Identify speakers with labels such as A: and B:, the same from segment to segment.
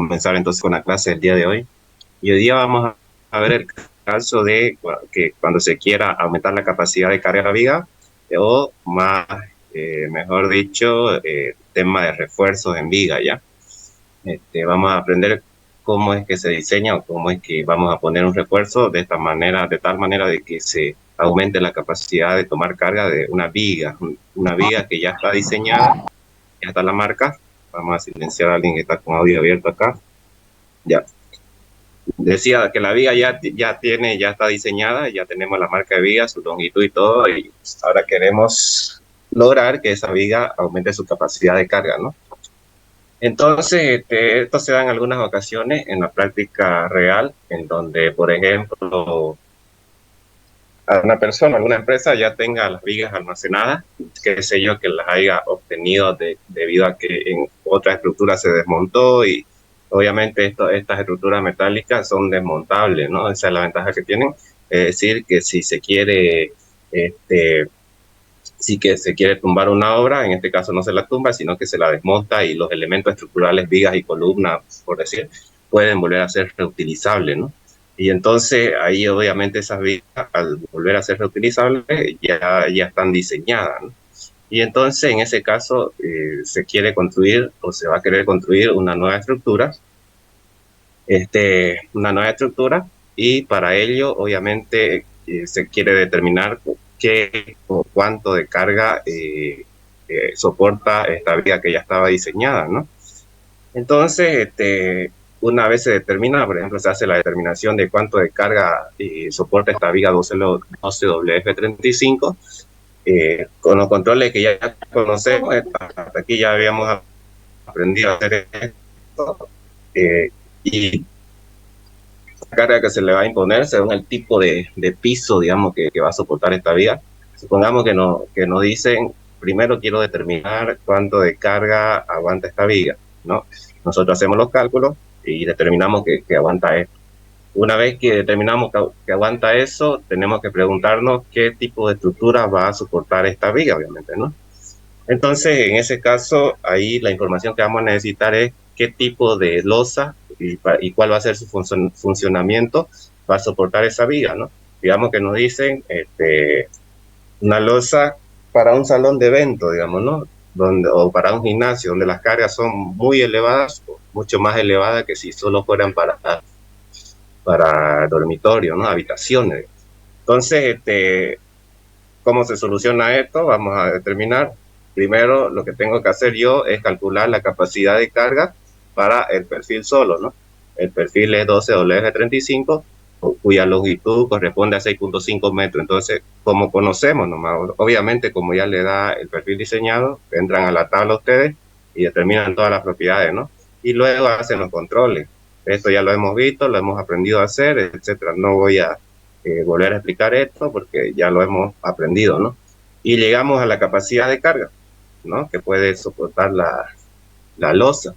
A: comenzar entonces con la clase del día de hoy. Y hoy día vamos a ver el caso de que cuando se quiera aumentar la capacidad de carga de la viga, o más, mejor dicho, tema de refuerzos en viga, ¿ya? Vamos a aprender cómo es que se diseña o cómo es que vamos a poner un refuerzo de esta manera, de tal manera de que se aumente la capacidad de tomar carga de una viga que ya está diseñada, ya está la marca. Vamos a silenciar a alguien que está con audio abierto acá. Ya. Decía que la viga ya está diseñada, ya tenemos la marca de viga, su longitud y todo, y ahora queremos lograr que esa viga aumente su capacidad de carga, ¿no? Entonces, esto se da en algunas ocasiones en la práctica real, en donde, por ejemplo, una persona, alguna empresa ya tenga las vigas almacenadas, qué sé yo, que las haya obtenido debido a que en otra estructura se desmontó y obviamente estas estructuras metálicas son desmontables, ¿no? Esa es la ventaja que tienen. Es decir, que si se quiere, si que se quiere tumbar una obra, en este caso no se la tumba, sino que se la desmonta y los elementos estructurales, vigas y columnas, por decir, pueden volver a ser reutilizables, ¿no? Y entonces ahí obviamente esas vigas, al volver a ser reutilizables, ya están diseñadas, ¿no? Y entonces en ese caso se quiere construir o se va a querer construir una nueva estructura, y para ello obviamente se quiere determinar qué o cuánto de carga soporta esta viga que ya estaba diseñada, ¿no? Entonces, una vez se determina, por ejemplo, se hace la determinación de cuánto de carga soporta esta viga 12WF35, con los controles que ya conocemos. Hasta aquí ya habíamos aprendido a hacer esto, y la carga que se le va a imponer según el tipo de piso, digamos, que va a soportar esta viga. Supongamos que nos dicen, primero quiero determinar cuánto de carga aguanta esta viga, ¿no? Nosotros hacemos los cálculos y determinamos que aguanta esto. Una vez que determinamos que aguanta eso, tenemos que preguntarnos qué tipo de estructura va a soportar esta viga, obviamente, ¿no? Entonces, en ese caso, ahí la información que vamos a necesitar es qué tipo de losa y cuál va a ser su funcionamiento para soportar esa viga, ¿no? Digamos que nos dicen una losa para un salón de evento, digamos, ¿no? O para un gimnasio, donde las cargas son muy elevadas, mucho más elevadas que si solo fueran para dormitorio, ¿no? Habitaciones. Entonces, ¿cómo se soluciona esto? Vamos a determinar. Primero, lo que tengo que hacer yo es calcular la capacidad de carga para el perfil solo, ¿no? El perfil es 12WF35, cuya longitud corresponde a 6.5 metros. Entonces, como conocemos nomás, obviamente como ya le da el perfil diseñado, entran a la tabla ustedes y determinan todas las propiedades, ¿no? Y luego hacen los controles. Esto ya lo hemos visto, lo hemos aprendido a hacer, etcétera. No voy a volver a explicar esto porque ya lo hemos aprendido, ¿no? Y llegamos a la capacidad de carga, ¿no? Que puede soportar la losa.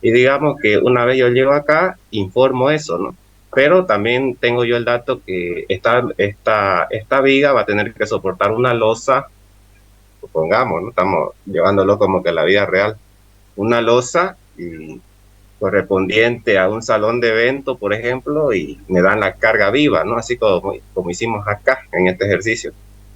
A: Y digamos que una vez yo llego acá, informo eso, ¿no? Pero también tengo yo el dato que esta viga va a tener que soportar una losa, supongamos, ¿no? Estamos llevándolo como que la vida real, una losa y correspondiente a un salón de evento, por ejemplo, y me dan la carga viva, ¿no? Así como hicimos acá en este ejercicio,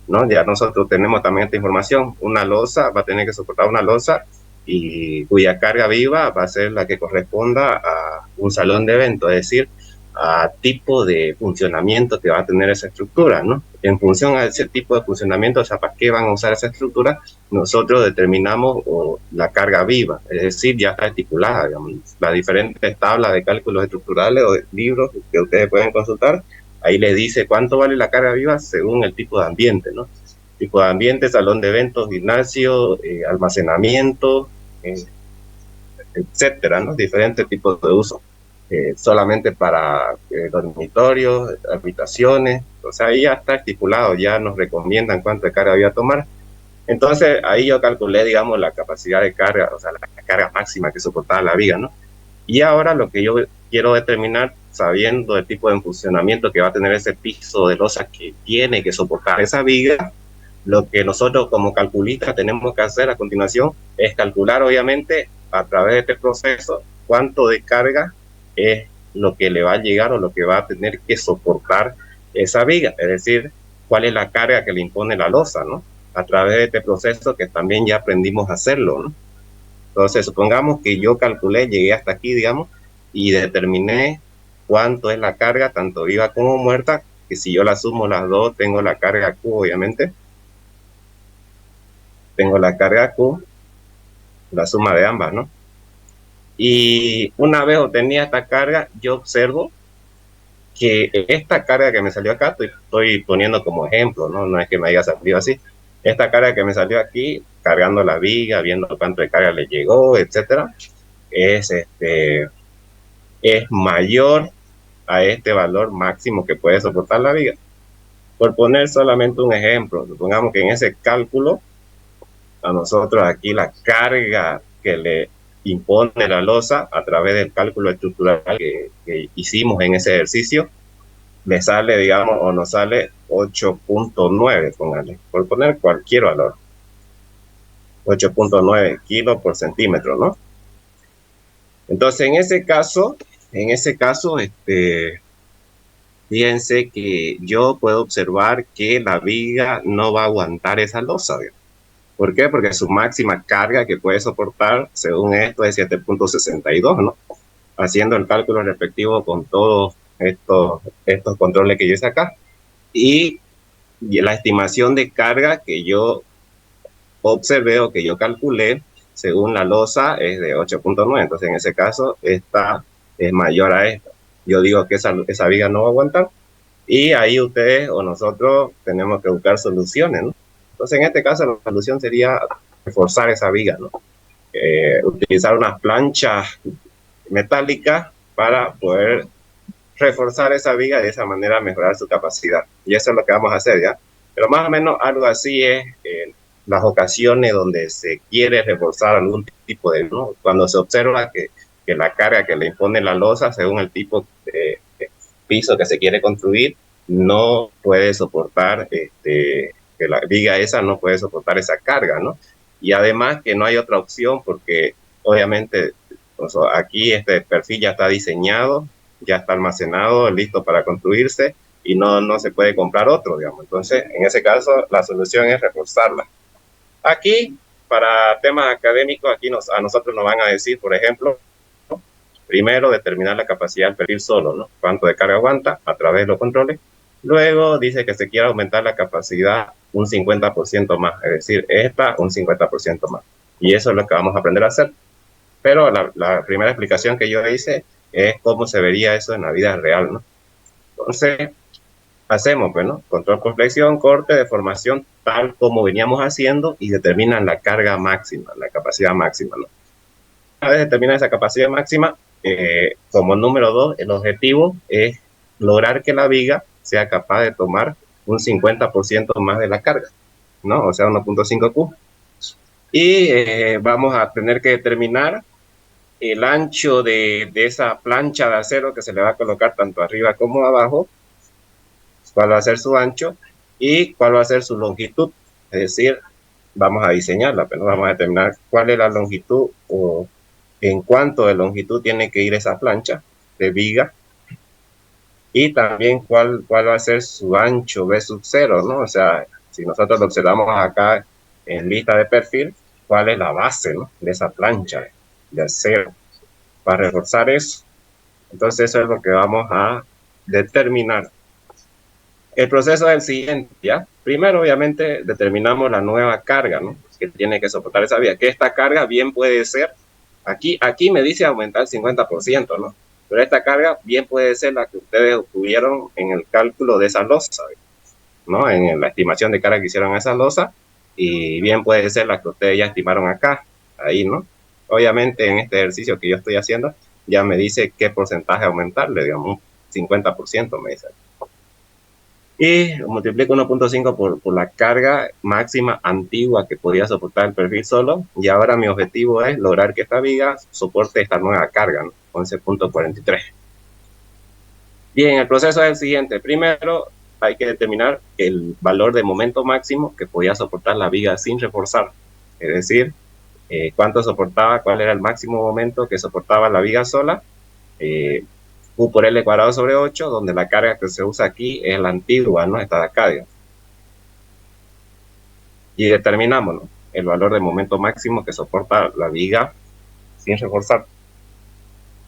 A: ¿no? Ya nosotros tenemos también esta información. Una losa va a tener que soportar una losa y cuya carga viva va a ser la que corresponda a un salón de evento, es decir, a tipo de funcionamiento que va a tener esa estructura, ¿no? En función a ese tipo de funcionamiento, o sea, para qué van a usar esa estructura, nosotros determinamos la carga viva, es decir, ya está estipulada, digamos, las diferentes tablas de cálculos estructurales o de libros que ustedes pueden consultar, ahí les dice cuánto vale la carga viva según el tipo de ambiente, ¿no? Tipo de ambiente, salón de eventos, gimnasio, almacenamiento, etcétera, ¿no? Diferentes tipos de uso. Solamente para dormitorios, habitaciones, o sea, ahí ya está estipulado, ya nos recomiendan cuánto de carga voy a tomar. Entonces, ahí yo calculé, digamos, la capacidad de carga, o sea, la carga máxima que soportaba la viga, ¿no? Y ahora lo que yo quiero determinar, sabiendo el tipo de funcionamiento que va a tener ese piso de losa que tiene que soportar esa viga, lo que nosotros como calculistas tenemos que hacer a continuación es calcular, obviamente, a través de este proceso, cuánto de carga es lo que le va a llegar o lo que va a tener que soportar esa viga, es decir, cuál es la carga que le impone la losa, ¿no? A través de este proceso que también ya aprendimos a hacerlo, ¿no? Entonces, supongamos que yo calculé, llegué hasta aquí, digamos, y determiné cuánto es la carga, tanto viva como muerta, que si yo la sumo las dos, tengo la carga Q, obviamente. Tengo la carga Q, la suma de ambas, ¿no? Y una vez obtenida esta carga, yo observo que esta carga que me salió acá, estoy poniendo como ejemplo, ¿no? No es que me haya salido así. Esta carga que me salió aquí, cargando la viga, viendo cuánto de carga le llegó, etcétera, es, es mayor a este valor máximo que puede soportar la viga. Por poner solamente un ejemplo, supongamos que en ese cálculo, a nosotros aquí la carga que le impone la losa a través del cálculo estructural que hicimos en ese ejercicio, le sale, digamos, o nos sale 8.9, póngale, por poner cualquier valor. 8.9 kilos por centímetro, ¿no? Entonces, en ese caso, fíjense que yo puedo observar que la viga no va a aguantar esa losa, ¿verdad? ¿Por qué? Porque su máxima carga que puede soportar, según esto, es 7.62, ¿no? Haciendo el cálculo respectivo con todos estos controles que yo hice acá. Y la estimación de carga que yo observé o que yo calculé, según la losa, es de 8.9. Entonces, en ese caso, esta es mayor a esta. Yo digo que esa viga no va a aguantar. Y ahí ustedes o nosotros tenemos que buscar soluciones, ¿no? Entonces, en este caso, la solución sería reforzar esa viga, ¿no? Utilizar unas planchas metálicas para poder reforzar esa viga y de esa manera mejorar su capacidad. Y eso es lo que vamos a hacer, ¿ya? Pero más o menos algo así es las ocasiones donde se quiere reforzar algún tipo de, ¿no? Cuando se observa que la carga que le impone la losa, según el tipo de piso que se quiere construir, no puede soportar, que la viga esa no puede soportar esa carga, ¿no? Y además que no hay otra opción porque obviamente aquí este perfil ya está diseñado, ya está almacenado, listo para construirse y no se puede comprar otro, digamos. Entonces, en ese caso, la solución es reforzarla. Aquí, para temas académicos, aquí a nosotros nos van a decir, por ejemplo, primero determinar la capacidad del perfil solo, ¿no? Cuánto de carga aguanta a través de los controles. Luego dice que se quiere aumentar la capacidad un 50% más, es decir, esta un 50% más. Y eso es lo que vamos a aprender a hacer. Pero la primera explicación que yo hice es cómo se vería eso en la vida real, ¿no? Entonces, hacemos, pues, ¿no? Control por flexión, corte, deformación, tal como veníamos haciendo y determinan la carga máxima, la capacidad máxima, ¿no? Una vez determina esa capacidad máxima, como número 2, el objetivo es lograr que la viga sea capaz de tomar un 50% más de la carga, ¿no? O sea, 1.5 Q. Y vamos a tener que determinar el ancho de esa plancha de acero que se le va a colocar tanto arriba como abajo, cuál va a ser su ancho y cuál va a ser su longitud. Es decir, vamos a diseñarla, pero vamos a determinar cuál es la longitud o en cuánto de longitud tiene que ir esa plancha de viga y también cuál va a ser su ancho B sub 0, ¿no? O sea, si nosotros lo observamos acá en lista de perfil, cuál es la base, ¿no? De esa plancha de acero para reforzar eso. Entonces eso es lo que vamos a determinar. El proceso es el siguiente, ¿ya? Primero, obviamente, determinamos la nueva carga, ¿no? Que tiene que soportar esa vía. Que esta carga bien puede ser, aquí me dice aumentar el 50%, ¿no? Pero esta carga bien puede ser la que ustedes obtuvieron en el cálculo de esa losa, ¿no? En la estimación de carga que hicieron a esa losa, y bien puede ser la que ustedes ya estimaron acá, ahí, ¿no? Obviamente, en este ejercicio que yo estoy haciendo, ya me dice qué porcentaje aumentarle, digamos, un 50% me dice. Y multiplico 1.5 por la carga máxima antigua que podía soportar el perfil solo. Y ahora mi objetivo es lograr que esta viga soporte esta nueva carga, ¿no? 11.43. Bien, el proceso es el siguiente. Primero hay que determinar el valor de momento máximo que podía soportar la viga sin reforzar. Es decir, cuánto soportaba, cuál era el máximo momento que soportaba la viga sola, U por L cuadrado sobre 8, donde la carga que se usa aquí es la antigua, ¿no? Esta de acá, digamos. Y determinamos, ¿no?, el valor de momento máximo que soporta la viga sin reforzar.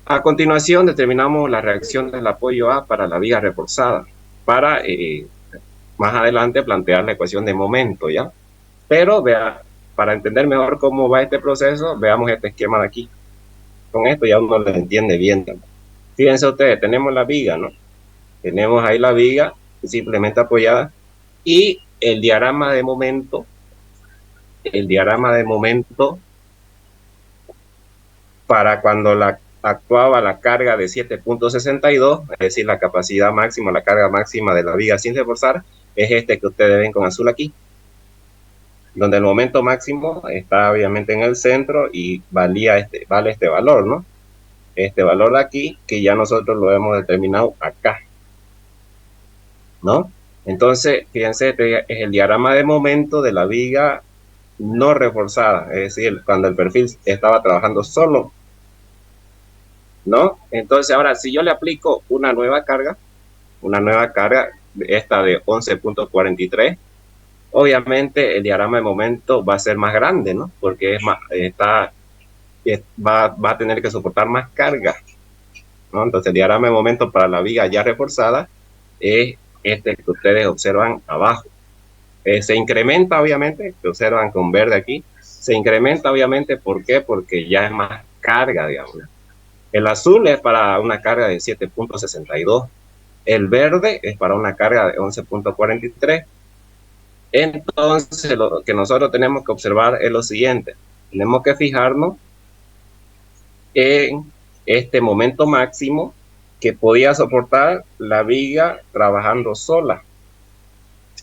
A: A continuación, determinamos la reacción del apoyo A para la viga reforzada, para más adelante plantear la ecuación de momento, ¿ya? Pero vea, para entender mejor cómo va este proceso, veamos este esquema de aquí. Con esto ya uno lo entiende bien, ¿no? Fíjense ustedes, tenemos la viga, ¿no? Tenemos ahí la viga simplemente apoyada y el diagrama de momento para cuando actuaba la carga de 7.62, es decir, la capacidad máxima, la carga máxima de la viga sin reforzar, es este que ustedes ven con azul aquí, donde el momento máximo está obviamente en el centro y vale este valor, ¿no? Este valor de aquí, que ya nosotros lo hemos determinado acá, ¿no? Entonces, fíjense, este es el diagrama de momento de la viga no reforzada, es decir, cuando el perfil estaba trabajando solo, ¿no? Entonces, ahora, si yo le aplico una nueva carga, esta de 11.43, obviamente el diagrama de momento va a ser más grande, ¿no? Porque va a tener que soportar más carga, ¿no? Entonces, el diagrama de momento para la viga ya reforzada es este que ustedes observan abajo. Se incrementa, obviamente, que observan con verde aquí, se incrementa, obviamente, ¿por qué? Porque ya es más carga, digamos. El azul es para una carga de 7.62, el verde es para una carga de 11.43. Entonces, lo que nosotros tenemos que observar es lo siguiente. Tenemos que fijarnos en este momento máximo que podía soportar la viga trabajando sola.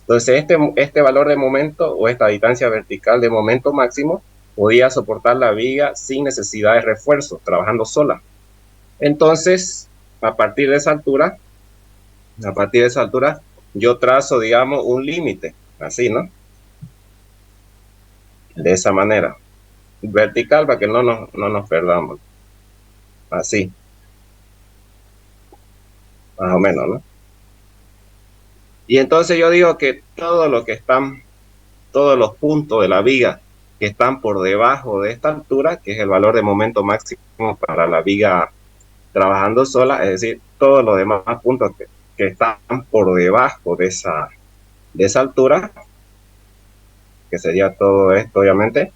A: Entonces, este valor de momento o esta distancia vertical de momento máximo podía soportar la viga sin necesidad de refuerzo, trabajando sola. Entonces, a partir de esa altura, yo trazo, digamos, un límite, así, ¿no? De esa manera. Vertical para que no nos perdamos. Así. Más o menos, ¿no? Y entonces yo digo que todos los puntos de la viga que están por debajo de esta altura, que es el valor de momento máximo para la viga trabajando sola, es decir, todos los demás puntos que están por debajo de esa altura, que sería todo esto, obviamente,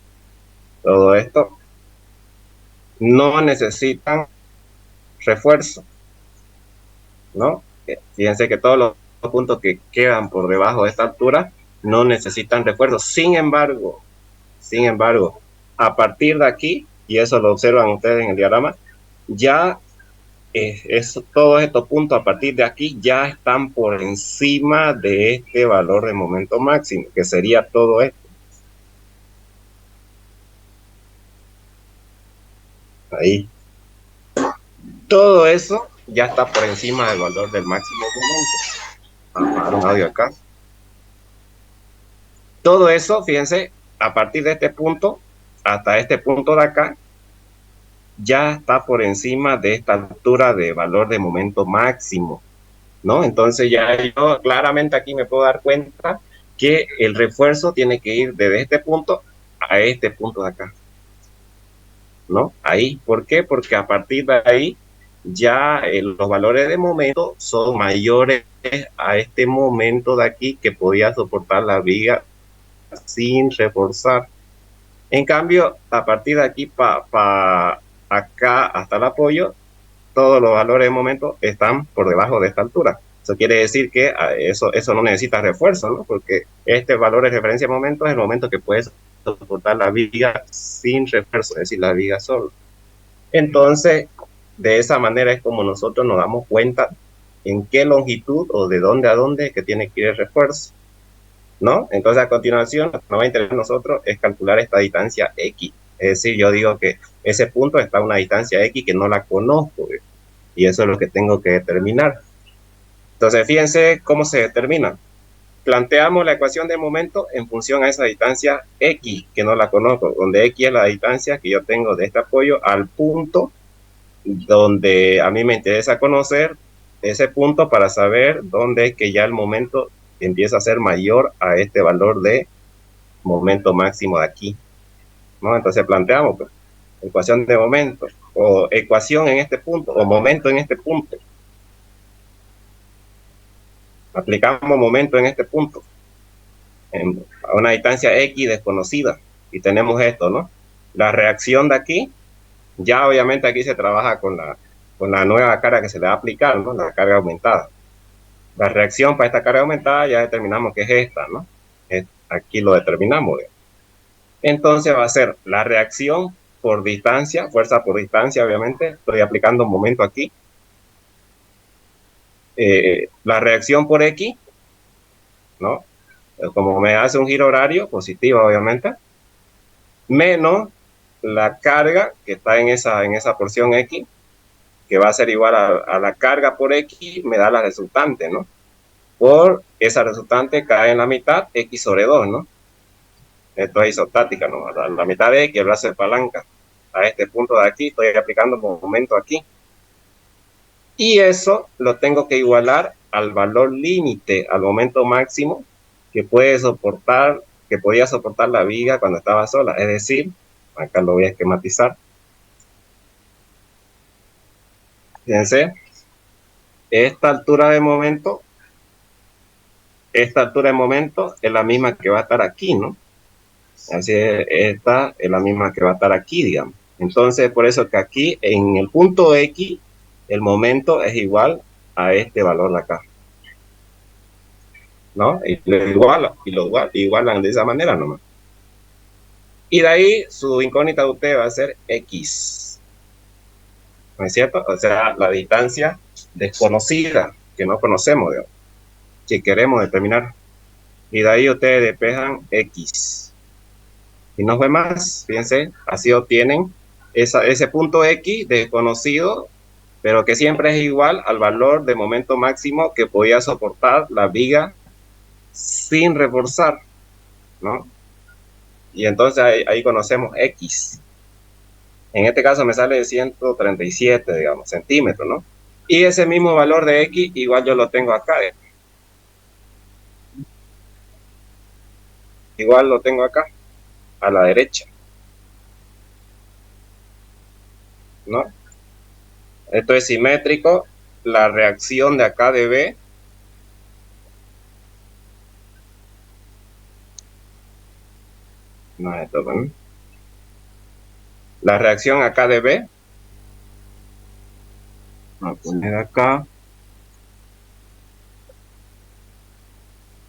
A: todo esto, no necesitan refuerzo, ¿no? Fíjense que todos los puntos que quedan por debajo de esta altura no necesitan refuerzo. Sin embargo, a partir de aquí, y eso lo observan ustedes en el diagrama, ya todos estos puntos a partir de aquí ya están por encima de este valor de momento máximo, que sería todo esto. Ahí. Todo eso ya está por encima del valor del máximo momento. Vamos a dar un audio acá. Todo eso, fíjense, a partir de este punto hasta este punto de acá, ya está por encima de esta altura de valor de momento máximo, ¿no? Entonces ya yo claramente aquí me puedo dar cuenta que el refuerzo tiene que ir desde este punto a este punto de acá, ¿no? Ahí, ¿por qué? Porque a partir de ahí ya los valores de momento son mayores a este momento de aquí que podía soportar la viga sin reforzar. En cambio, a partir de aquí para acá hasta el apoyo, todos los valores de momento están por debajo de esta altura. Eso quiere decir que eso no necesita refuerzo, ¿no? Porque este valor de referencia de momento es el momento que puede soportar la viga sin refuerzo, es decir, la viga solo. Entonces, de esa manera es como nosotros nos damos cuenta en qué longitud o de dónde a dónde que tiene que ir el refuerzo, ¿no? Entonces, a continuación, lo que nos va a interesar a nosotros es calcular esta distancia X. Es decir, yo digo que ese punto está a una distancia X que no la conozco, y eso es lo que tengo que determinar. Entonces, fíjense cómo se determina. planteamos la ecuación de momento en función a esa distancia X, que no la conozco, donde X es la distancia que yo tengo de este apoyo al punto donde a mí me interesa conocer ese punto para saber dónde es que ya el momento empieza a ser mayor a este valor de momento máximo de aquí, ¿no? Entonces planteamos, pues, ecuación de momento, o ecuación en este punto, o momento en este punto. Aplicamos momento en este punto, a una distancia X desconocida, y tenemos esto, ¿no? La reacción de aquí, ya obviamente aquí se trabaja con la nueva carga que se le va a aplicar, ¿no? La carga aumentada. La reacción para esta carga aumentada ya determinamos que es esta, ¿no? Aquí lo determinamos. Entonces va a ser la reacción por distancia, fuerza por distancia, obviamente. Estoy aplicando un momento aquí. La reacción por X, ¿no? Como me hace un giro horario, positiva, obviamente, menos la carga que está en esa porción X, que va a ser igual a la carga por X, me da la resultante, ¿no? Por esa resultante cae en la mitad X sobre 2, ¿no? Esto es isostática, ¿no? La mitad de X, el brazo de palanca. A este punto de aquí, estoy aplicando momento aquí. Y eso lo tengo que igualar al valor límite, al momento máximo que puede soportar, que podía soportar la viga cuando estaba sola. Es decir, acá lo voy a esquematizar. Fíjense, esta altura de momento es la misma que va a estar aquí, ¿no? Así es, esta es la misma que va a estar aquí, digamos. Entonces, por eso que aquí, en el punto X, el momento es igual a este valor de acá, ¿no? Y lo igualan de esa manera nomás. Y de ahí, su incógnita de usted va a ser X, ¿no es cierto? O sea, la distancia desconocida, que no conocemos, digamos, que queremos determinar. Y de ahí ustedes despejan X. Y no fue más, fíjense, así obtienen ese punto X desconocido, pero que siempre es igual al valor de momento máximo que podía soportar la viga sin reforzar, ¿no? Y entonces ahí conocemos X. En este caso me sale de 137, digamos, centímetros, ¿no? Y ese mismo valor de X igual yo lo tengo acá. Igual lo tengo acá, a la derecha, ¿no? Esto es simétrico. La reacción de acá de B no es esto, ¿no? La reacción acá de B, vamos a poner acá.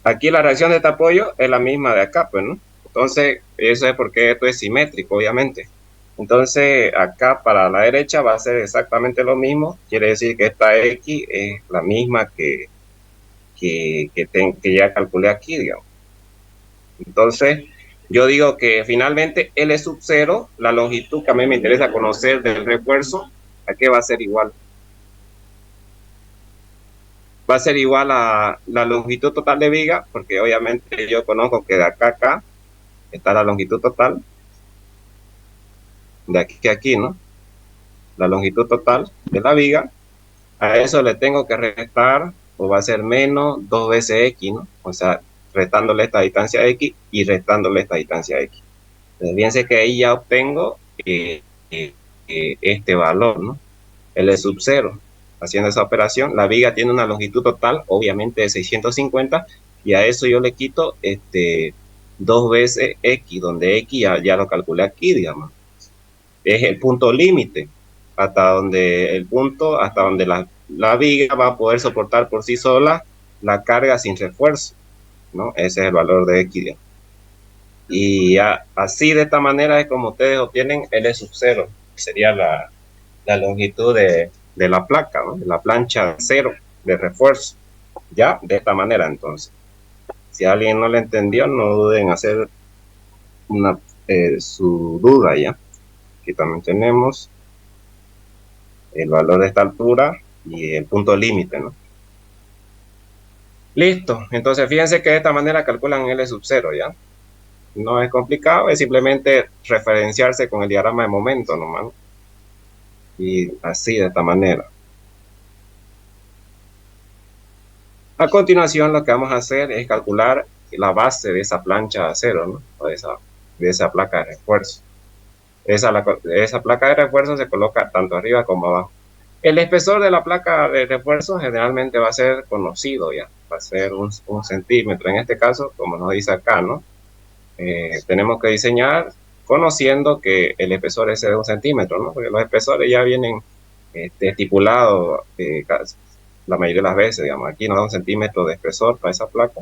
A: Aquí la reacción de este apoyo es la misma de acá, pues, ¿no? Entonces, eso es porque esto es simétrico, obviamente. Entonces, acá para la derecha va a ser exactamente lo mismo. Quiere decir que esta X es la misma que ya calculé aquí, digamos. Entonces, yo digo que finalmente L sub 0, la longitud que a mí me interesa conocer del refuerzo, ¿a qué va a ser igual? Va a ser igual a la longitud total de viga, porque obviamente yo conozco que de acá a acá está la longitud total, de aquí a aquí, ¿no? La longitud total de la viga. A eso le tengo que restar, o va a ser menos 2 veces X, ¿no? O sea, restándole esta distancia X y restándole esta distancia X. Entonces, fíjense que ahí ya obtengo este valor, ¿no? L sub 0. Haciendo esa operación, la viga tiene una longitud total, obviamente, de 650, y a eso yo le quito 2 veces X, donde X ya lo calculé aquí, digamos. Es el punto límite, hasta donde la viga va a poder soportar por sí sola la carga sin refuerzo, ¿no? Ese es el valor de X, digamos. Y así, de esta manera, es como ustedes obtienen L sub 0, sería la longitud de la placa, ¿no? De la plancha cero de refuerzo. Ya, de esta manera, entonces. Si a alguien no le entendió, no duden en hacer su duda, ya. Aquí también tenemos el valor de esta altura y el punto límite, ¿no? Listo. Entonces, fíjense que de esta manera calculan L sub 0, ¿ya? No es complicado, es simplemente referenciarse con el diagrama de momento nomás. Y así, de esta manera. A continuación, lo que vamos a hacer es calcular la base de esa plancha de acero, ¿no? O de esa placa de refuerzo. Esa placa de refuerzo se coloca tanto arriba como abajo. El espesor de la placa de refuerzo generalmente va a ser conocido ya, va a ser un centímetro. En este caso, como nos dice acá, ¿no? Tenemos que diseñar conociendo que el espesor es de 1 centímetro, ¿no? Porque los espesores ya vienen estipulados la mayoría de las veces, digamos, aquí nos da 1 centímetro de espesor para esa placa.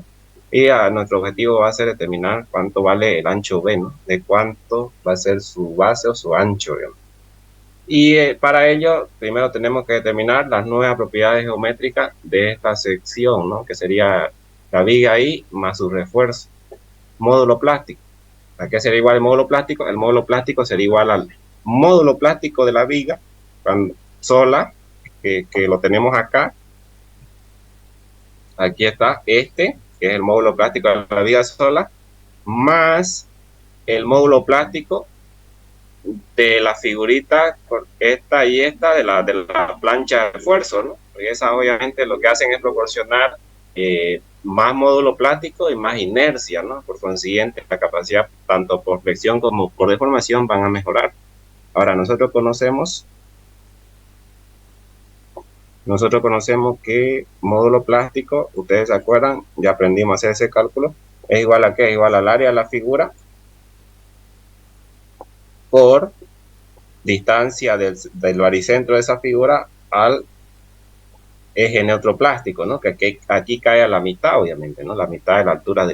A: Y nuestro objetivo va a ser determinar cuánto vale el ancho B, ¿no? De cuánto va a ser su base o su ancho, digamos. Y para ello, primero tenemos que determinar las nuevas propiedades geométricas de esta sección, ¿no? Que sería la viga I más su refuerzo. Módulo plástico. ¿A qué sería igual el módulo plástico? El módulo plástico sería igual al módulo plástico de la viga sola, que lo tenemos acá. Aquí está que es el módulo plástico de la viga sola, más el módulo plástico de la figurita, esta y esta de la plancha de refuerzo, ¿no? Porque esas obviamente lo que hacen es proporcionar más módulo plástico y más inercia, ¿no? Por consiguiente, la capacidad tanto por flexión como por deformación van a mejorar. Ahora, nosotros conocemos que módulo plástico, ustedes se acuerdan, ya aprendimos a hacer ese cálculo, es igual a ¿qué? Es igual al área de la figura por distancia del baricentro de esa figura al eje neutroplástico, ¿no? Que aquí cae a la mitad, obviamente, ¿no? La mitad de la altura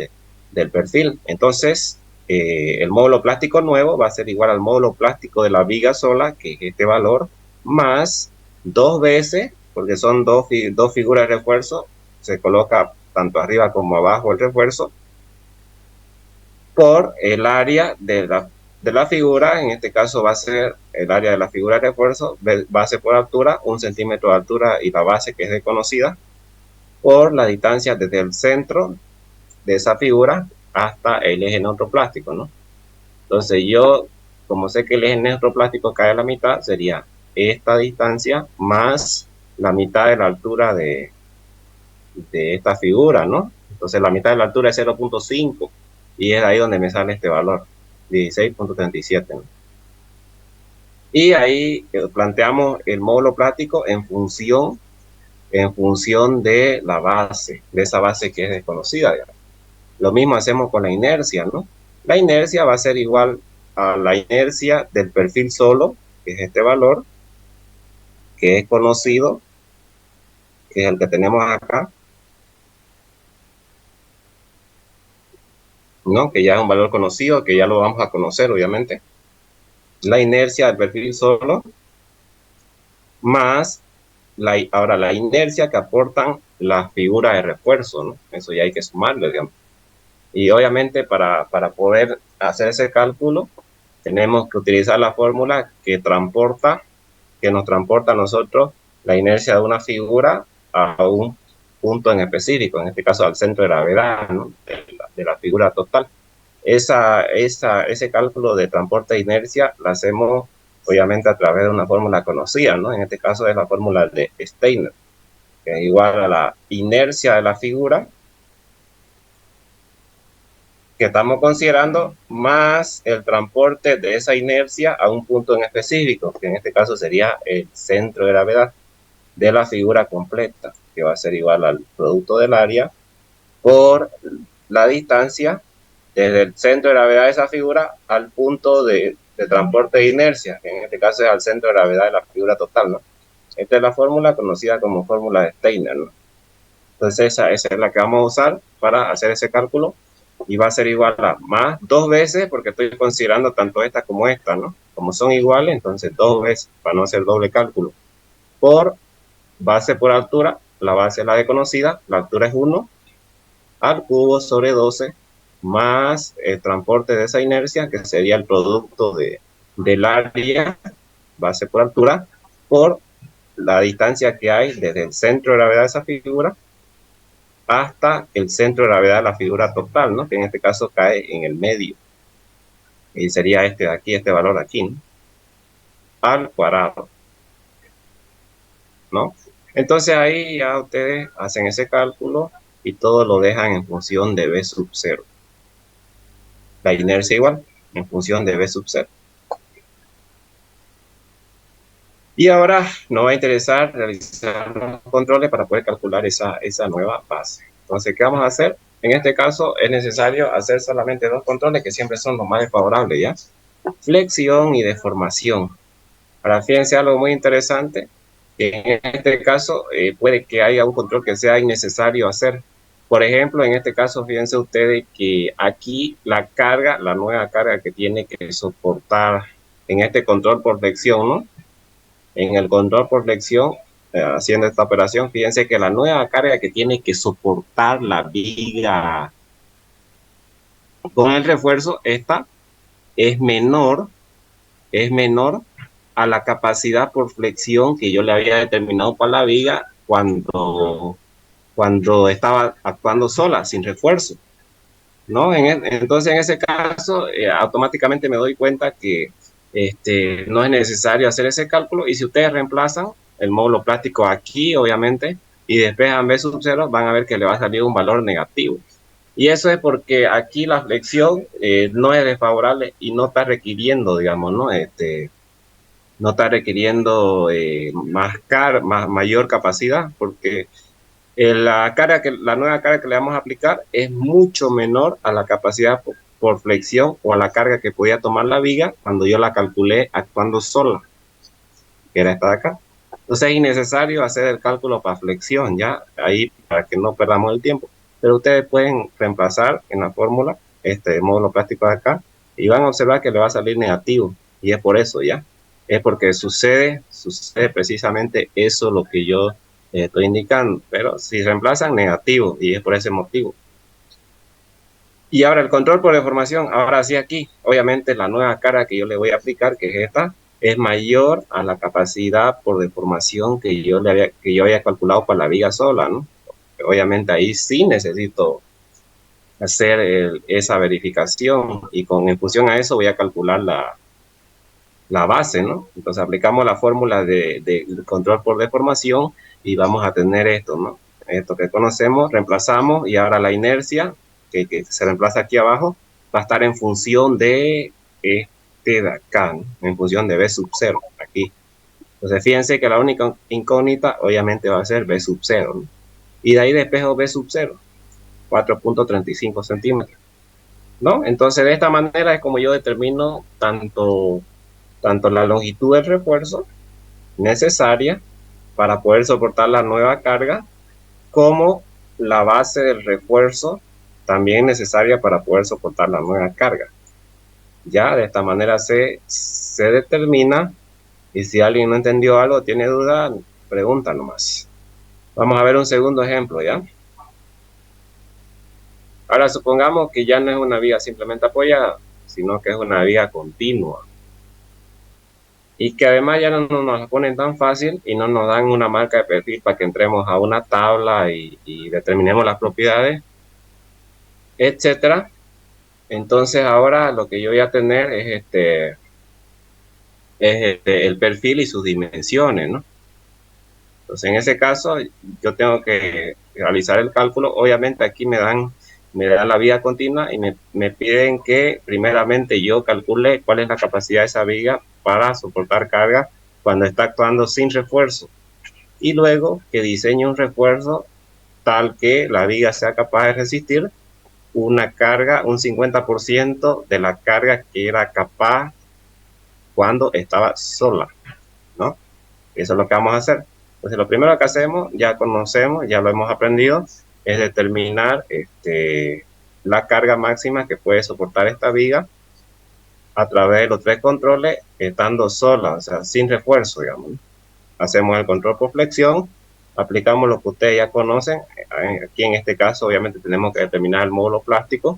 A: del perfil. Entonces, el módulo plástico nuevo va a ser igual al módulo plástico de la viga sola, que es este valor, más 2 veces, porque son dos figuras de refuerzo, se coloca tanto arriba como abajo el refuerzo, por el área de la figura, en este caso va a ser el área de la figura de refuerzo, base por altura, 1 centímetro de altura y la base que es desconocida, por la distancia desde el centro de esa figura hasta el eje neutroplástico, ¿no? Entonces yo, como sé que el eje neutroplástico cae a la mitad, sería esta distancia más la mitad de la altura de esta figura, ¿no? Entonces la mitad de la altura es 0.5 y es ahí donde me sale este valor, 16.37, ¿no? Y ahí planteamos el módulo plástico en función de la base, de esa base que es desconocida, digamos. Lo mismo hacemos con la inercia, ¿no? La inercia va a ser igual a la inercia del perfil solo, que es este valor, que es conocido, que es el que tenemos acá, ¿no? Que ya es un valor conocido, que ya lo vamos a conocer, obviamente. La inercia del perfil solo, más ahora la inercia que aportan las figuras de refuerzo, ¿no? Eso ya hay que sumarle, digamos. Y obviamente para poder hacer ese cálculo, tenemos que utilizar la fórmula que nos transporta a nosotros la inercia de una figura a un punto en específico, en este caso al centro de gravedad, ¿no? de la figura total. Ese cálculo de transporte de inercia lo hacemos obviamente a través de una fórmula conocida, ¿no? En este caso es la fórmula de Steiner, que es igual a la inercia de la figura que estamos considerando, más el transporte de esa inercia a un punto en específico, que en este caso sería el centro de gravedad de la figura completa, que va a ser igual al producto del área por la distancia desde el centro de gravedad de esa figura al punto de transporte de inercia, que en este caso es al centro de gravedad de la figura total, ¿no? Esta es la fórmula conocida como fórmula de Steiner, ¿no? Entonces esa es la que vamos a usar para hacer ese cálculo y va a ser igual a más 2 veces, porque estoy considerando tanto esta como esta, ¿no? Como son iguales, entonces 2 veces para no hacer doble cálculo, por base por altura, la base es la desconocida, la altura es 1 al cubo sobre 12 más el transporte de esa inercia, que sería el producto del área, base por altura, por la distancia que hay desde el centro de gravedad de esa figura hasta el centro de gravedad de la figura total, ¿no? Que en este caso cae en el medio. Y sería este de aquí, este valor aquí, ¿no? Al cuadrado, ¿no? Entonces ahí ya ustedes hacen ese cálculo y todo lo dejan en función de B sub 0. La inercia igual, en función de B sub 0. Y ahora nos va a interesar realizar los controles para poder calcular esa nueva base. Entonces, ¿qué vamos a hacer? En este caso es necesario hacer solamente dos controles que siempre son los más desfavorables, ¿ya? Flexión y deformación. Ahora, fíjense algo muy interesante, que en este caso puede que haya un control que sea innecesario hacer. Por ejemplo, en este caso, fíjense ustedes que aquí la carga, la nueva carga que tiene que soportar en este control por flexión, ¿no? En el control por flexión, haciendo esta operación, fíjense que la nueva carga que tiene que soportar la viga con el refuerzo, esta es menor a la capacidad por flexión que yo le había determinado para la viga cuando estaba actuando sola, sin refuerzo, ¿no? Entonces, en ese caso, automáticamente me doy cuenta que no es necesario hacer ese cálculo, y si ustedes reemplazan el módulo plástico aquí, obviamente, y despejan B sub 0, van a ver que le va a salir un valor negativo. Y eso es porque aquí la flexión no es desfavorable y no está requiriendo, digamos, ¿no? No está requiriendo mayor capacidad, porque la nueva carga que le vamos a aplicar es mucho menor a la capacidad por flexión o a la carga que podía tomar la viga cuando yo la calculé actuando sola, que era esta de acá. Entonces es innecesario hacer el cálculo para flexión, ya, ahí para que no perdamos el tiempo. Pero ustedes pueden reemplazar en la fórmula este módulo plástico de acá y van a observar que le va a salir negativo, y es por eso, ya. Es porque sucede precisamente eso lo que yo estoy indicando, pero si reemplazan, negativo, y es por ese motivo. Y ahora el control por deformación, ahora sí aquí, obviamente la nueva carga que yo le voy a aplicar, que es esta, es mayor a la capacidad por deformación que yo había calculado para la viga sola, ¿no? Obviamente ahí sí necesito hacer esa verificación, y en función a eso voy a calcular la base, ¿no? Entonces aplicamos la fórmula de control por deformación y vamos a tener esto, ¿no? Esto que conocemos, reemplazamos, y ahora la inercia que se reemplaza aquí abajo va a estar en función de este de acá, ¿no? En función de B sub 0, aquí. Entonces fíjense que la única incógnita obviamente va a ser B sub 0, ¿no? Y de ahí despejo B sub 0, 4.35 centímetros, ¿no? Entonces de esta manera es como yo determino tanto la longitud del refuerzo necesaria para poder soportar la nueva carga, como la base del refuerzo también necesaria para poder soportar la nueva carga. Ya de esta manera se determina, y si alguien no entendió algo, tiene duda, pregunta nomás. Vamos a ver un segundo ejemplo, ¿ya? Ahora supongamos que ya no es una viga simplemente apoyada, sino que es una viga continua, y que además ya no nos la ponen tan fácil y no nos dan una marca de perfil para que entremos a una tabla y determinemos las propiedades, etcétera. Entonces ahora lo que yo voy a tener es el perfil y sus dimensiones, ¿no? Entonces en ese caso yo tengo que realizar el cálculo. Obviamente aquí me dan la viga continua y me piden que primeramente yo calcule cuál es la capacidad de esa viga para soportar carga cuando está actuando sin refuerzo, y luego que diseñe un refuerzo tal que la viga sea capaz de resistir una carga, un 50% de la carga que era capaz cuando estaba sola, ¿no? Eso es lo que vamos a hacer. Entonces lo primero que hacemos, ya conocemos, ya lo hemos aprendido, es determinar la carga máxima que puede soportar esta viga a través de los tres controles, estando sola, o sea, sin refuerzo, digamos. Hacemos el control por flexión, aplicamos lo que ustedes ya conocen. Aquí en este caso obviamente tenemos que determinar el módulo plástico,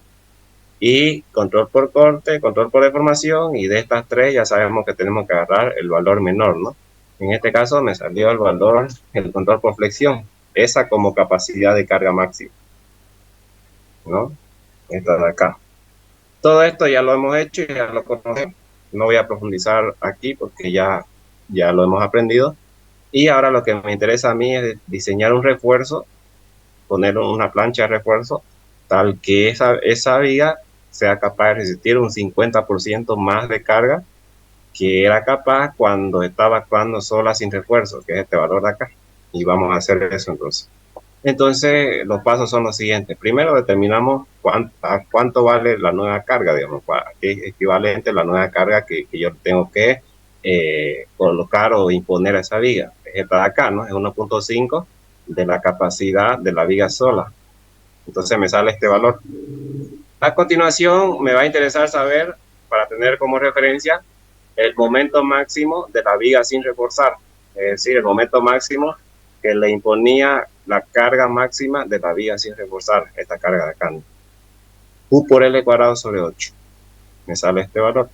A: y control por corte, control por deformación, y de estas tres ya sabemos que tenemos que agarrar el valor menor, ¿no? En este caso me salió el control por flexión, esa como capacidad de carga máxima. ¿no? Esta de acá. Todo esto ya lo hemos hecho y ya lo conocemos. No voy a profundizar aquí porque ya lo hemos aprendido. Y ahora lo que me interesa a mí es diseñar un refuerzo, poner una plancha de refuerzo, tal que esa viga sea capaz de resistir un 50% más de carga que era capaz cuando estaba actuando sola sin refuerzo, que es este valor de acá. Y vamos a hacer eso entonces. Entonces, los pasos son los siguientes. Primero, determinamos cuánto vale la nueva carga, digamos, qué es equivalente a la nueva carga que yo tengo que colocar o imponer a esa viga. Es esta de acá, ¿no? Es 1.5 de la capacidad de la viga sola. Entonces me sale este valor. A continuación, me va a interesar saber, para tener como referencia, el momento máximo de la viga sin reforzar. Es decir, el momento máximo que le imponía la carga máxima de la viga sin reforzar, esta carga de acá. U por L cuadrado sobre 8. Me sale este valor.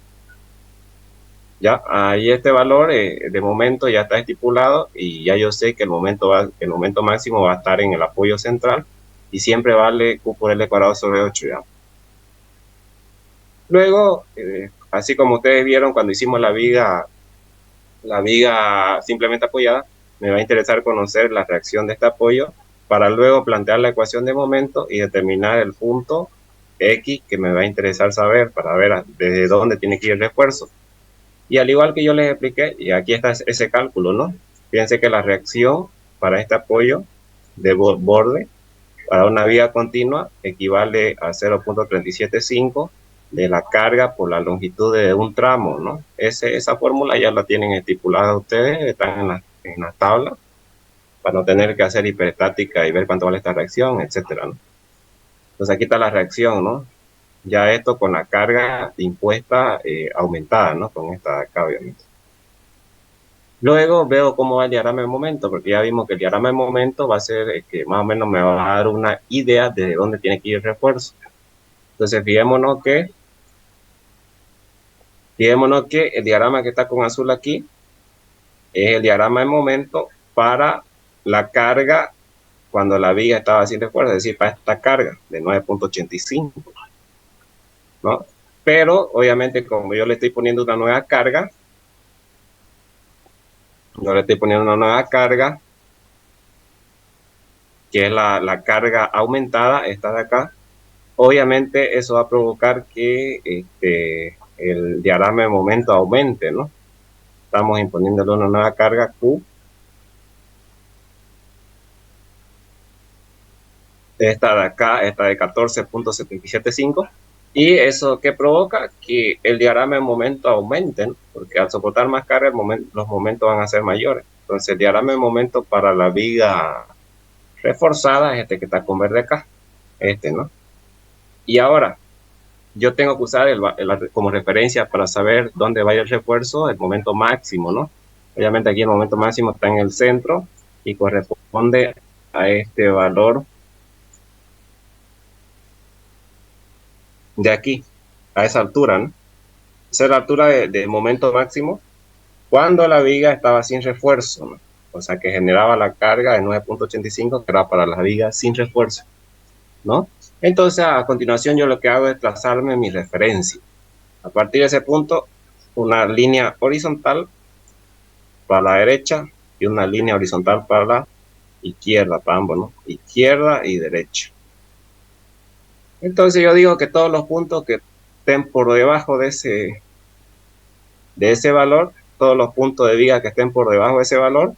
A: Ya, ahí este valor de momento ya está estipulado y ya yo sé que el momento máximo va a estar en el apoyo central y siempre vale Q por L cuadrado sobre 8 ya. Luego, así como ustedes vieron cuando hicimos la viga simplemente apoyada, me va a interesar conocer la reacción de este apoyo para luego plantear la ecuación de momento y determinar el punto X que me va a interesar saber para ver desde dónde tiene que ir el refuerzo. Y al igual que yo les expliqué, y aquí está ese cálculo, ¿no? Fíjense que la reacción para este apoyo de borde para una viga continua equivale a 0.375 de la carga por la longitud de un tramo, ¿no? Esa fórmula ya la tienen estipulada ustedes, están en la tabla, para no tener que hacer hiperestática y ver cuánto vale esta reacción, etcétera, ¿no? Entonces aquí está la reacción, ¿no? Ya esto con la carga impuesta aumentada, ¿no? Con esta de acá, obviamente. Luego veo cómo va el diagrama de momento, porque ya vimos que el diagrama de momento va a ser que más o menos me va a dar una idea de dónde tiene que ir el refuerzo. Entonces fijémonos que el diagrama que está con azul aquí es el diagrama de momento para la carga cuando la viga estaba sin refuerzo, es decir, para esta carga de 9.85, ¿no? Pero obviamente como yo le estoy poniendo una nueva carga, que es la carga aumentada, esta de acá, obviamente eso va a provocar que el diagrama de momento aumente, ¿no? Estamos imponiéndole una nueva carga Q. Esta de acá, esta de 14.775. Y eso que provoca que el diagrama de momento aumente, ¿no? Porque al soportar más carga, los momentos van a ser mayores. Entonces el diagrama de momento para la viga reforzada es este que está con verde acá, ¿no? Y ahora, yo tengo que usar como referencia para saber dónde va a ir el refuerzo, el momento máximo, ¿no? Obviamente aquí el momento máximo está en el centro y corresponde a este valor de aquí, a esa altura, ¿no? Esa es la altura de momento máximo cuando la viga estaba sin refuerzo, ¿no? O sea que generaba la carga de 9.85 que era para la viga sin refuerzo, ¿no? Entonces a continuación yo lo que hago es trazarme mi referencia. A partir de ese punto, una línea horizontal para la derecha y una línea horizontal para la izquierda, para ambos, ¿no? Izquierda y derecha. Entonces yo digo que todos los puntos que estén por debajo de ese valor, todos los puntos de viga que estén por debajo de ese valor,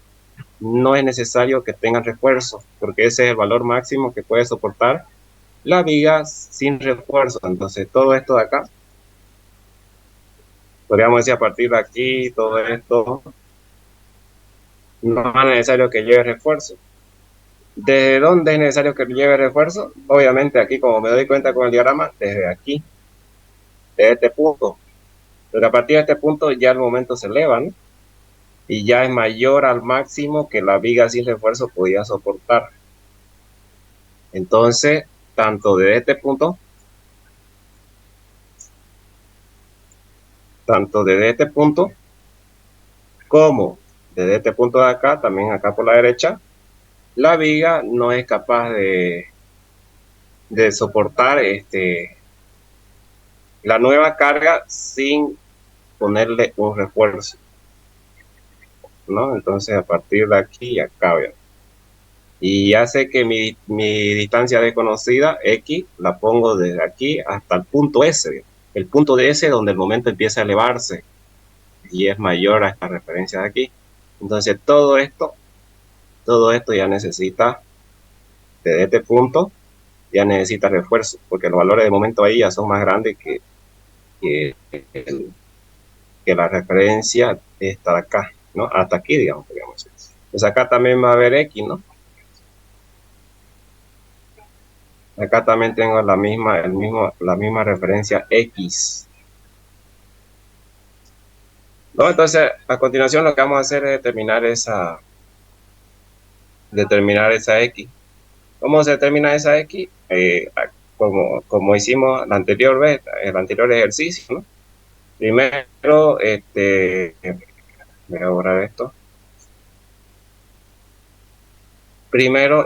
A: no es necesario que tengan refuerzo, porque ese es el valor máximo que puede soportar la viga sin refuerzo. Entonces todo esto de acá, podríamos decir a partir de aquí, todo esto, no es necesario que lleve refuerzo. ¿Desde dónde es necesario que lleve refuerzo? Obviamente aquí, como me doy cuenta con el diagrama, desde aquí, desde este punto. Pero a partir de este punto ya el momento se eleva, ¿no? Y ya es mayor al máximo que la viga sin refuerzo podía soportar. Entonces, tanto desde este punto como desde este punto de acá, también acá por la derecha, la viga no es capaz de de soportar la nueva carga sin ponerle un refuerzo, ¿no? Entonces, a partir de aquí, acá, vean. Y ya sé que mi distancia desconocida, X, la pongo desde aquí hasta el punto S, ¿bien? El punto de S donde el momento empieza a elevarse y es mayor a esta referencia de aquí. Entonces, todo esto ya necesita, desde este punto, ya necesita refuerzo, porque los valores de momento ahí ya son más grandes que, que la referencia está acá, ¿no? Hasta aquí, digamos, podríamos decir. Pues acá también va a haber X, ¿no? Acá también tengo la misma referencia X. ¿No? Entonces, a continuación lo que vamos a hacer es determinar esa X. ¿Cómo se determina esa X? Como hicimos la anterior vez, el anterior ejercicio, ¿no? Primero, voy a borrar esto. Primero,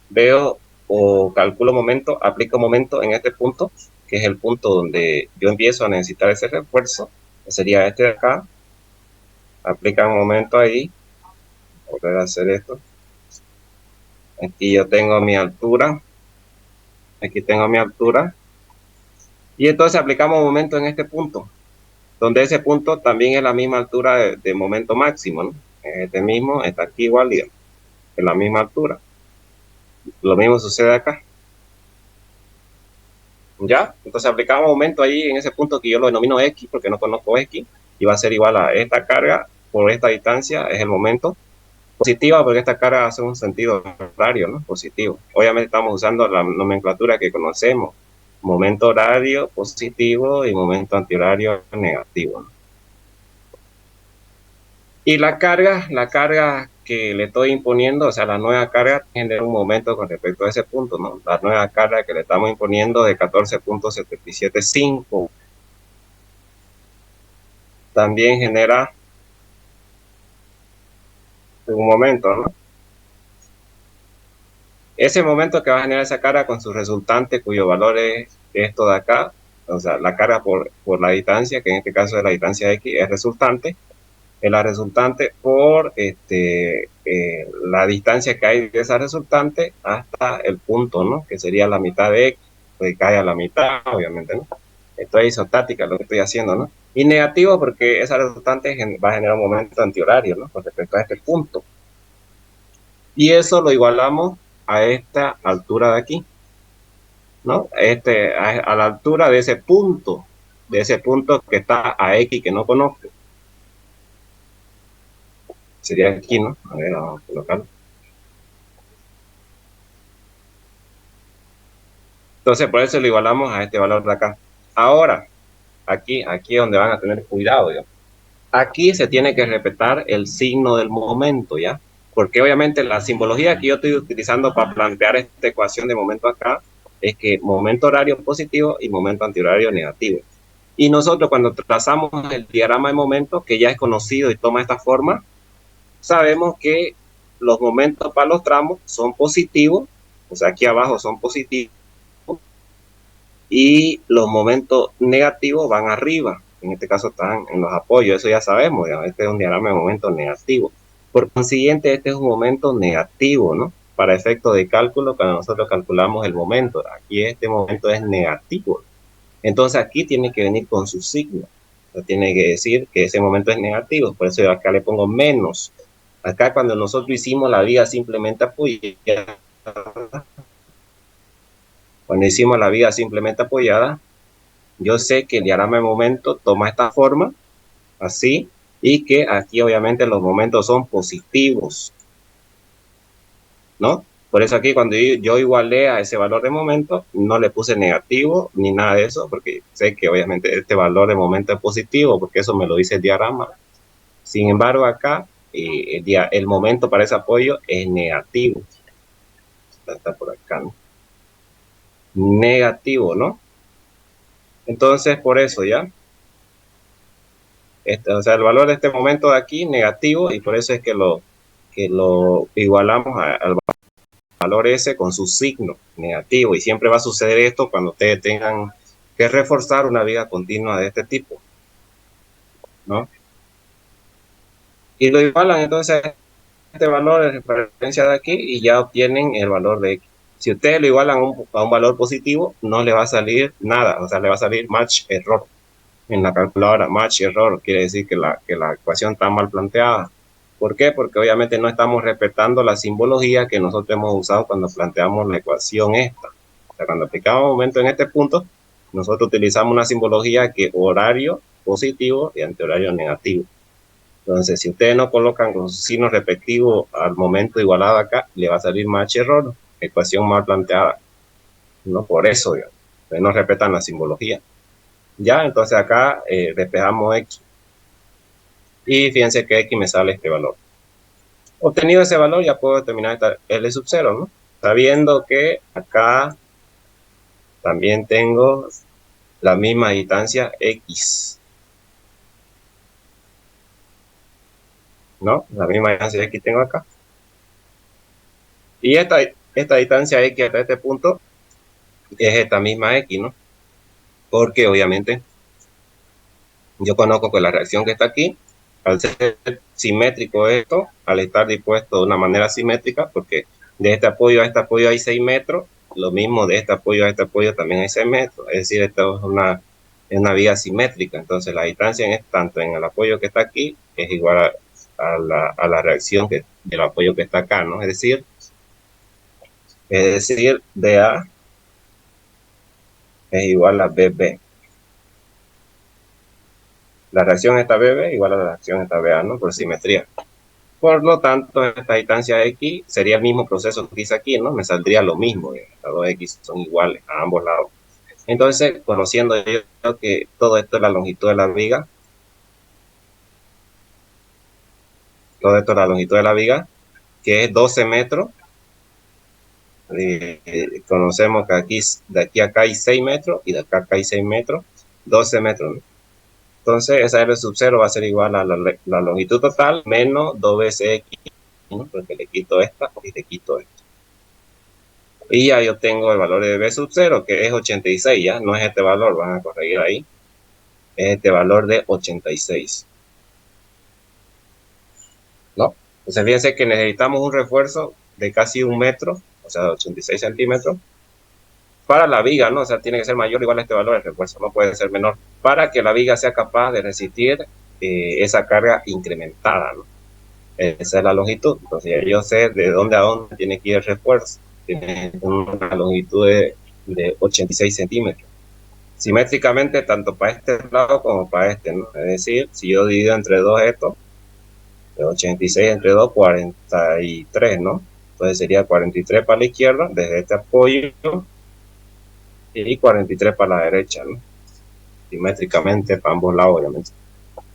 A: veo o calculo momento, aplico momento en este punto, que es el punto donde yo empiezo a necesitar ese refuerzo, que sería este de acá. Aplica un momento ahí, volver a hacer esto. Aquí yo tengo mi altura, aquí tengo mi altura, y entonces aplicamos momento en este punto, donde ese punto también es la misma altura de momento máximo, ¿no? Este mismo está aquí igual, digamos, en la misma altura. Lo mismo sucede acá. ¿Ya? Entonces aplicamos momento ahí en ese punto que yo lo denomino X, porque no conozco X, y va a ser igual a esta carga por esta distancia, es el momento. Positiva, porque esta carga hace un sentido horario, ¿no? Positivo. Obviamente estamos usando la nomenclatura que conocemos. Momento horario positivo y momento antihorario negativo, ¿no? Y la carga que le estoy imponiendo, o sea, la nueva carga tiene un momento con respecto a ese punto, ¿no? La nueva carga que le estamos imponiendo de 14.775 también genera un momento, ¿no? Ese momento que va a generar esa carga con su resultante, cuyo valor es esto de acá, o sea, la carga por la distancia, que en este caso es la distancia X, es resultante, es la resultante por la distancia que hay de esa resultante hasta el punto, ¿no? Que sería la mitad de X, pues cae a la mitad, obviamente, ¿no? Esto es isostática lo que estoy haciendo, ¿no? Y negativo porque esa resultante va a generar un momento antihorario, ¿no? Con respecto a este punto. Y eso lo igualamos a esta altura de aquí, ¿no? A la altura de ese punto que está a X que no conozco. Sería aquí, ¿no? A ver, vamos a colocarlo. Entonces, por eso lo igualamos a este valor de acá. Ahora, aquí es donde van a tener cuidado, ¿ya? Aquí se tiene que respetar el signo del momento, ¿ya? Porque obviamente la simbología que yo estoy utilizando para plantear esta ecuación de momento acá es que momento horario positivo y momento antihorario negativo. Y nosotros cuando trazamos el diagrama de momento, que ya es conocido y toma esta forma, sabemos que los momentos para los tramos son positivos, o sea, aquí abajo son positivos, y los momentos negativos van arriba. En este caso están en los apoyos, eso ya sabemos, ¿ya? Este es un diagrama de momento negativo. Por consiguiente, este es un momento negativo, ¿no? Para efectos de cálculo, cuando nosotros calculamos el momento, aquí este momento es negativo. Entonces aquí tiene que venir con su signo. Tiene que decir que ese momento es negativo, por eso yo acá le pongo menos. Acá cuando nosotros hicimos la vía simplemente apoyada, yo sé que el diagrama de momento toma esta forma, así, y que aquí obviamente los momentos son positivos, ¿no? Por eso aquí cuando yo igualé a ese valor de momento, no le puse negativo ni nada de eso, porque sé que obviamente este valor de momento es positivo, porque eso me lo dice el diagrama. Sin embargo, acá el momento para ese apoyo es negativo. Está por acá, ¿no? Negativo, ¿no? Entonces, por eso ya. O sea, el valor de este momento de aquí negativo y por eso es que lo igualamos al valor valor S con su signo negativo, y siempre va a suceder esto cuando ustedes tengan que reforzar una viga continua de este tipo, ¿no? Y lo igualan entonces a este valor de referencia de aquí y ya obtienen el valor de X. Si ustedes lo igualan a un valor positivo, no le va a salir nada, o sea, le va a salir match error. En la calculadora, match error quiere decir que la ecuación está mal planteada. ¿Por qué? Porque obviamente no estamos respetando la simbología que nosotros hemos usado cuando planteamos la ecuación esta. O sea, cuando aplicamos momento en este punto, nosotros utilizamos una simbología que horario positivo y antihorario negativo. Entonces, si ustedes no colocan con su signo respectivo al momento igualado acá, le va a salir match error, ecuación mal planteada. No por eso, digamos. Ustedes no respetan la simbología. Ya, entonces acá despejamos X. Y fíjense que X me sale este valor. Obtenido ese valor, ya puedo determinar esta L sub 0, ¿no? Sabiendo que acá también tengo la misma distancia X, ¿no? La misma distancia X tengo acá. Y esta distancia X hasta este punto es esta misma X, ¿no? Porque obviamente yo conozco que la reacción que está aquí, al ser simétrico esto, al estar dispuesto de una manera simétrica, porque de este apoyo a este apoyo hay 6 metros, lo mismo de este apoyo a este apoyo también hay 6 metros, es decir, esto es una viga simétrica, entonces la distancia tanto en el apoyo que está aquí es igual a la reacción del apoyo que está acá, ¿no? Es decir, DA es igual a BB. La reacción esta BB igual a la reacción esta BA, ¿no? Por simetría. Por lo tanto, esta distancia X sería el mismo proceso que hice aquí, ¿no? Me saldría lo mismo, las dos X son iguales a ambos lados. Entonces, conociendo yo que todo esto es la longitud de la viga, todo esto es la longitud de la viga, que es 12 metros, conocemos que aquí, de aquí a acá hay 6 metros, y de acá a acá hay 6 metros, 12 metros, ¿no? Entonces, esa R sub 0 va a ser igual a la longitud total menos 2 veces X, ¿no? Porque le quito esta y le quito esta. Y ya yo tengo el valor de B sub 0, que es 86, ya no es este valor, van a corregir ahí, es este valor de 86, ¿no? Entonces fíjense que necesitamos un refuerzo de casi 1 metro, o sea, 86 centímetros, para la viga, ¿no? O sea, tiene que ser mayor o igual a este valor, el refuerzo no puede ser menor, para que la viga sea capaz de resistir esa carga incrementada, ¿no? Esa es la longitud. Entonces ya yo sé de dónde a dónde tiene que ir el refuerzo. Tiene una longitud de 86 centímetros. Simétricamente, tanto para este lado como para este, ¿no? Es decir, si yo divido entre 2 esto, de 86 entre 2, 43, ¿no? Entonces sería 43 para la izquierda, desde este apoyo, y 43 para la derecha, ¿no? Simétricamente para ambos lados, obviamente.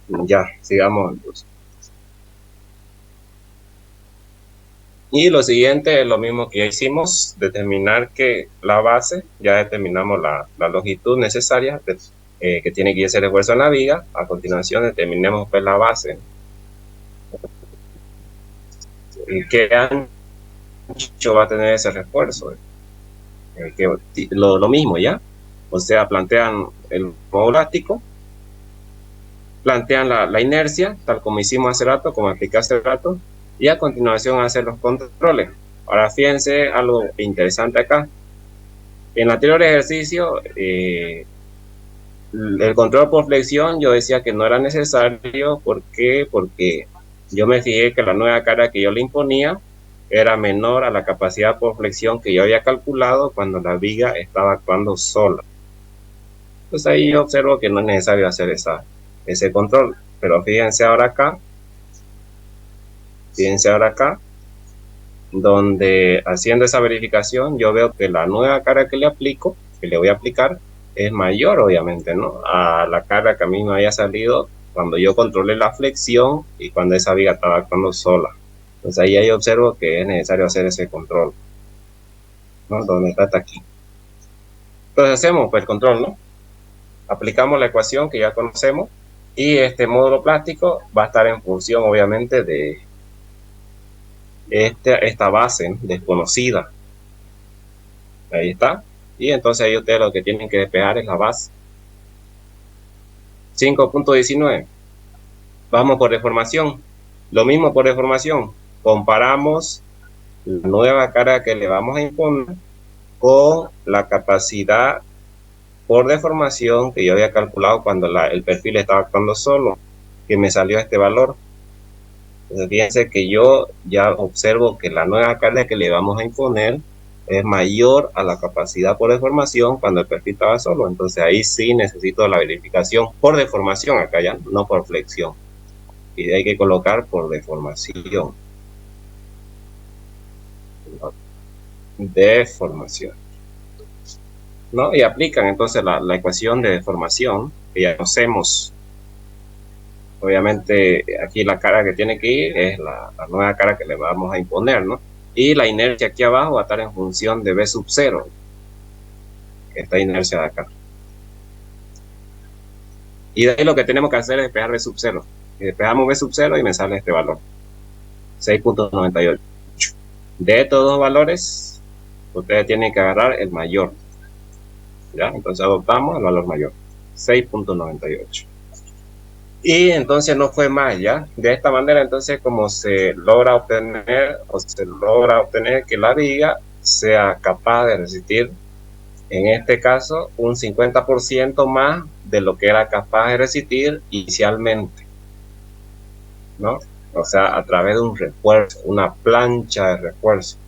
A: Ya, sigamos entonces. Y lo siguiente es lo mismo que ya hicimos, determinar que la base, ya determinamos la longitud necesaria que tiene que ir ese refuerzo en la viga. A continuación determinemos pues la base. ¿Qué ancho va a tener ese refuerzo? Lo mismo ya. O sea, plantean el modo elástico, plantean la inercia, tal como hicimos hace rato, como expliqué hace rato, y a continuación hacer los controles. Ahora fíjense algo interesante acá. En el anterior ejercicio, el control por flexión yo decía que no era necesario. ¿Por qué? Porque yo me fijé que la nueva carga que yo le imponía era menor a la capacidad por flexión que yo había calculado cuando la viga estaba actuando sola. Pues ahí yo observo que no es necesario hacer ese control. Pero fíjense ahora acá, donde haciendo esa verificación yo veo que la nueva carga que le aplico, que le voy a aplicar, es mayor obviamente, ¿no? A la carga que a mí me había salido cuando yo controlé la flexión y cuando esa viga estaba actuando sola. Entonces ahí observo que es necesario hacer ese control, ¿no? Donde está hasta aquí. Entonces hacemos pues el control, ¿no? Aplicamos la ecuación que ya conocemos y este módulo plástico va a estar en función obviamente de esta base desconocida, Ahí está. Y entonces ahí ustedes lo que tienen que despejar es la base. 5.19. Vamos por deformación. Lo mismo por deformación. Comparamos la nueva carga que le vamos a imponer con la capacidad por deformación que yo había calculado cuando el perfil estaba actuando solo, que me salió este valor. Entonces, fíjense que yo ya observo que la nueva carga que le vamos a imponer es mayor a la capacidad por deformación cuando el perfil estaba solo. Entonces ahí sí necesito la verificación por deformación acá ya, no por flexión. Y hay que colocar por deformación. Deformación. ¿No? Y aplican entonces la ecuación de deformación que ya conocemos. Obviamente aquí la cara que tiene que ir es la nueva cara que le vamos a imponer, ¿no? Y la inercia aquí abajo va a estar en función de B sub 0, esta inercia de acá. Y de ahí lo que tenemos que hacer es despejar B sub 0. Y despejamos B sub 0 y me sale este valor, 6.98. De estos dos valores, ustedes tienen que agarrar el mayor. ¿Ya? Entonces adoptamos el valor mayor, 6.98. Y entonces no fue más, ¿ya? De esta manera, entonces, como se logra obtener que la viga sea capaz de resistir, en este caso, un 50% más de lo que era capaz de resistir inicialmente, ¿no? O sea, a través de un refuerzo, una plancha de refuerzo,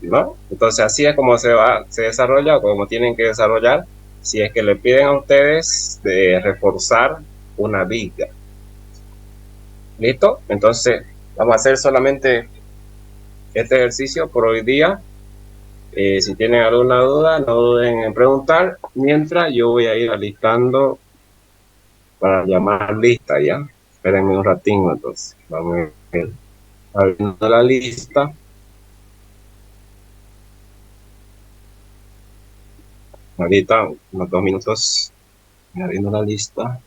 A: ¿no? Entonces, así es como se desarrolla, o como tienen que desarrollar, si es que le piden a ustedes de reforzar una viga. ¿Listo? Entonces, vamos a hacer solamente este ejercicio por hoy día. Si tienen alguna duda, no duden en preguntar. Mientras, yo voy a ir alistando para llamar lista, ¿ya? Espérenme un ratín, entonces. Vamos a ir abriendo la lista. Ahorita, unos 2 minutos, abriendo la lista.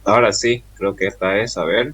A: Ahora sí, creo que esta es, a ver.